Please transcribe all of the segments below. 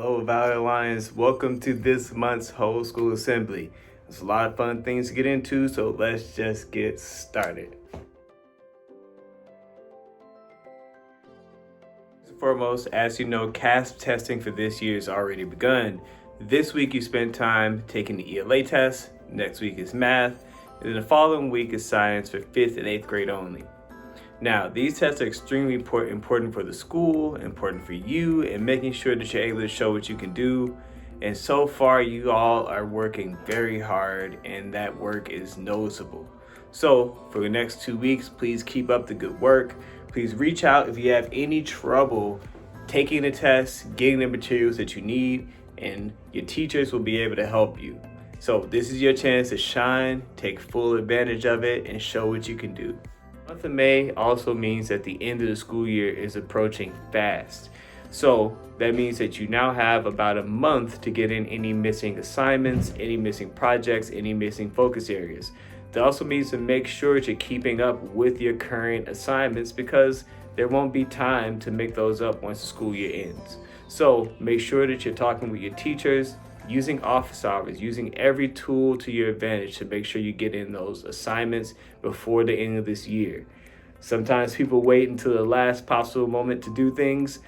Hello, Valley Alliance. Welcome to this month's Whole School Assembly. There's a lot of fun things to get into, so let's just get started. Foremost, as you know, CASP testing for this year has already begun. This week you spent time taking the ELA test, next week is math, and then the following week is science for 5th and 8th grade only. Now, these tests are extremely important for the school, important for you, and making sure that you're able to show what you can do. And so far, you all are working very hard, and that work is noticeable. So, for the next 2 weeks, please keep up the good work. Please reach out if you have any trouble taking the test, getting the materials that you need, and your teachers will be able to help you. So, this is your chance to shine, take full advantage of it, and show what you can do. The month of May also means that the end of the school year is approaching fast. So that means that you now have about a month to get in any missing assignments, any missing projects, any missing focus areas. That also means to make sure that you're keeping up with your current assignments because there won't be time to make those up once the school year ends. So make sure that you're talking with your teachers, using office hours, using every tool to your advantage to make sure you get in those assignments before the end of this year. Sometimes people wait until the last possible moment to do things.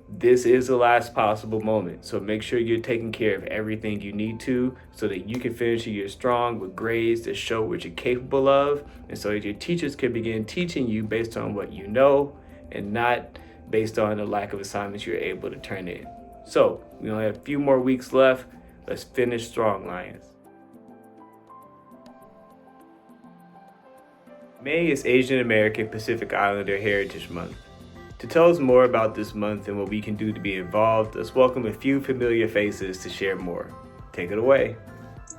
This is the last possible moment. So make sure you're taking care of everything you need to so that you can finish the year strong with grades that show what you're capable of, and so that your teachers can begin teaching you based on what you know and not based on the lack of assignments you're able to turn in. So we only have a few more weeks left. Let's finish strong, Lions. May is Asian American Pacific Islander Heritage Month. To tell us more about this month and what we can do to be involved, let's welcome a few familiar faces to share more. Take it away.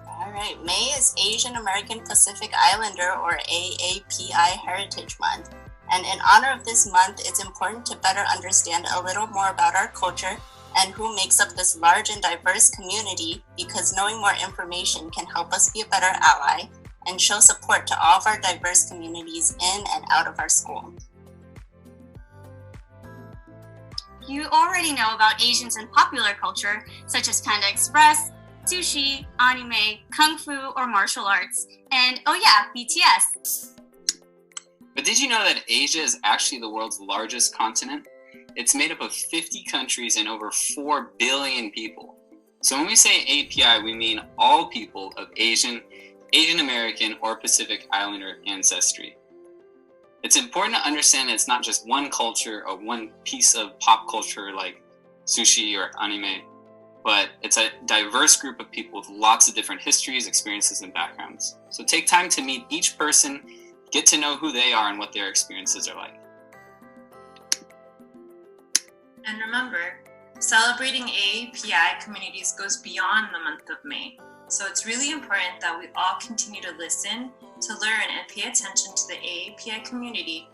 All right, May is Asian American Pacific Islander or AAPI Heritage Month. And in honor of this month, it's important to better understand a little more about our culture and who makes up this large and diverse community, because knowing more information can help us be a better ally and show support to all of our diverse communities in and out of our school. You already know about Asians in popular culture, such as Panda Express, sushi, anime, kung fu, or martial arts. And oh yeah, BTS. But did you know that Asia is actually the world's largest continent? It's made up of 50 countries and over 4 billion people. So when we say API, we mean all people of Asian American, or Pacific Islander ancestry. It's important to understand that it's not just one culture or one piece of pop culture like sushi or anime, but it's a diverse group of people with lots of different histories, experiences, and backgrounds. So take time to meet each person, get to know who they are and what their experiences are like. And remember, celebrating AAPI communities goes beyond the month of May. So it's really important that we all continue to listen, to learn, and pay attention to the AAPI community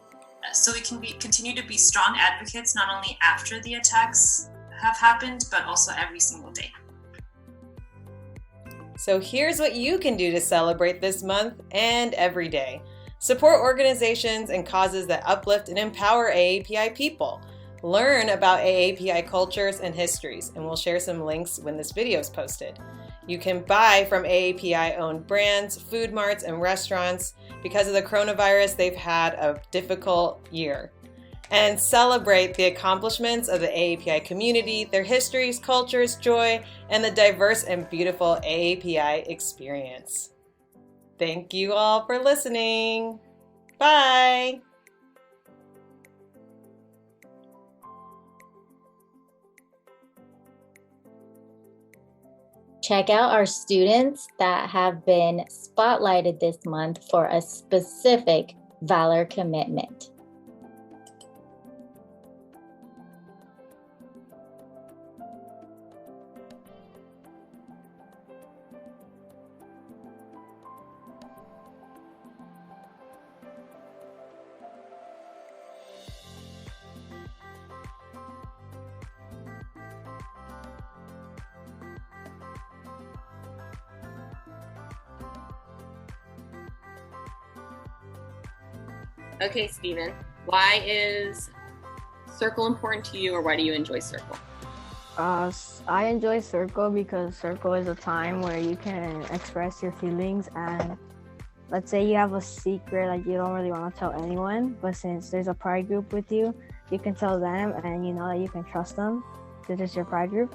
so we can continue to be strong advocates not only after the attacks have happened, but also every single day. So here's what you can do to celebrate this month and every day. Support organizations and causes that uplift and empower AAPI people. Learn about AAPI cultures and histories, and we'll share some links when this video is posted. You can buy from AAPI-owned brands, food marts, and restaurants. Because of the coronavirus, they've had a difficult year. And celebrate the accomplishments of the AAPI community, their histories, cultures, joy, and the diverse and beautiful AAPI experience. Thank you all for listening. Bye. Check out our students that have been spotlighted this month for a specific valor commitment. Okay, Steven, why is Circle important to you, or why do you enjoy Circle? I enjoy Circle because Circle is a time where you can express your feelings, and let's say you have a secret like you don't really want to tell anyone, but since there's a pride group with you, you can tell them and you know that you can trust them. This is your pride group.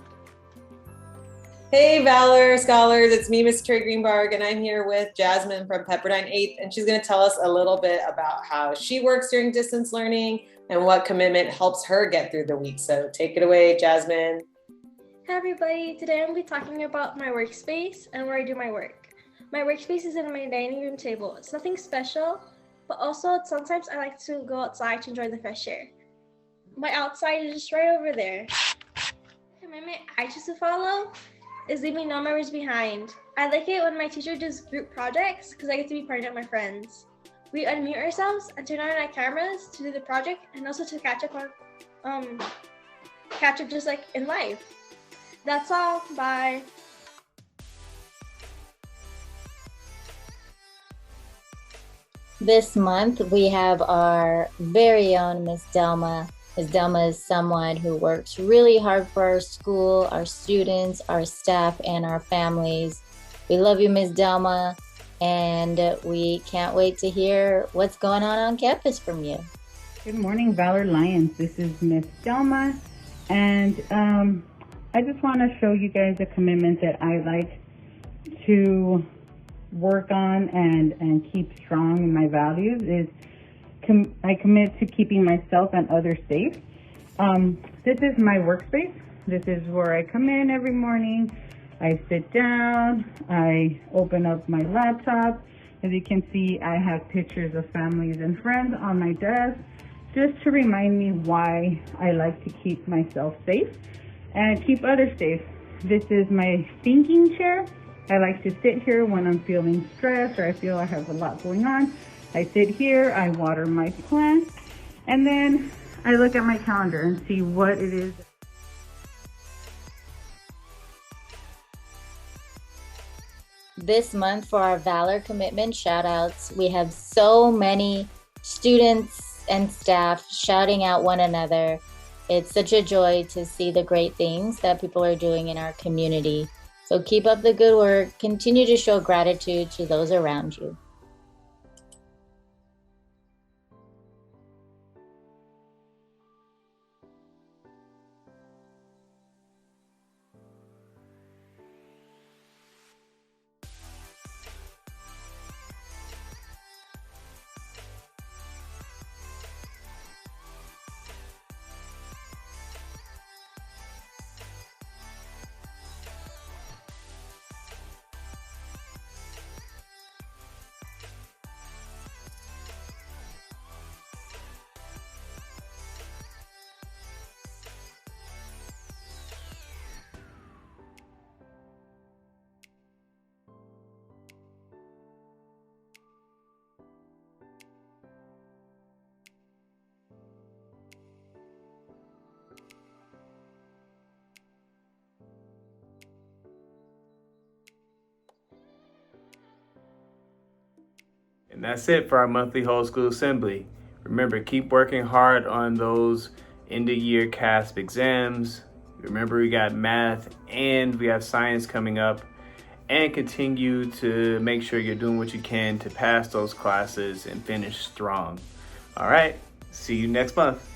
Hey, Valor Scholars, it's me, Miss Trey Greenberg, and I'm here with Jasmine from Pepperdine 8th, and she's going to tell us a little bit about how she works during distance learning and what commitment helps her get through the week. So take it away, Jasmine. Hi everybody, today I'm going to be talking about my workspace and where I do my work. My workspace is in my dining room table. It's nothing special, but also sometimes I like to go outside to enjoy the fresh air. My outside is just right over there. The commitment I choose to follow is leaving no memories behind. I like it when my teacher does group projects because I get to be part of my friends. We unmute ourselves and turn on our cameras to do the project and also to catch up just like in life. That's all. Bye. This month, we have our very own Miss Delma. Miss Delma is someone who works really hard for our school, our students, our staff, and our families. We love you, Miss Delma, and we can't wait to hear what's going on campus from you. Good morning, Valor Lions. This is Miss Delma, and I just want to show you guys a commitment that I like to work on and keep strong in my values is I commit to keeping myself and others safe. This is my workspace. This is where I come in every morning. I sit down, I open up my laptop. As you can see, I have pictures of families and friends on my desk just to remind me why I like to keep myself safe and keep others safe. This is my thinking chair. I like to sit here when I'm feeling stressed or I feel I have a lot going on. I sit here, I water my plants, and then I look at my calendar and see what it is. This month for our Valor Commitment shoutouts, we have so many students and staff shouting out one another. It's such a joy to see the great things that people are doing in our community. So keep up the good work. Continue to show gratitude to those around you. And that's it for our monthly whole school assembly. Remember, keep working hard on those end of year CASP exams. Remember, we got math and we have science coming up, and continue to make sure you're doing what you can to pass those classes and finish strong. All right, see you next month.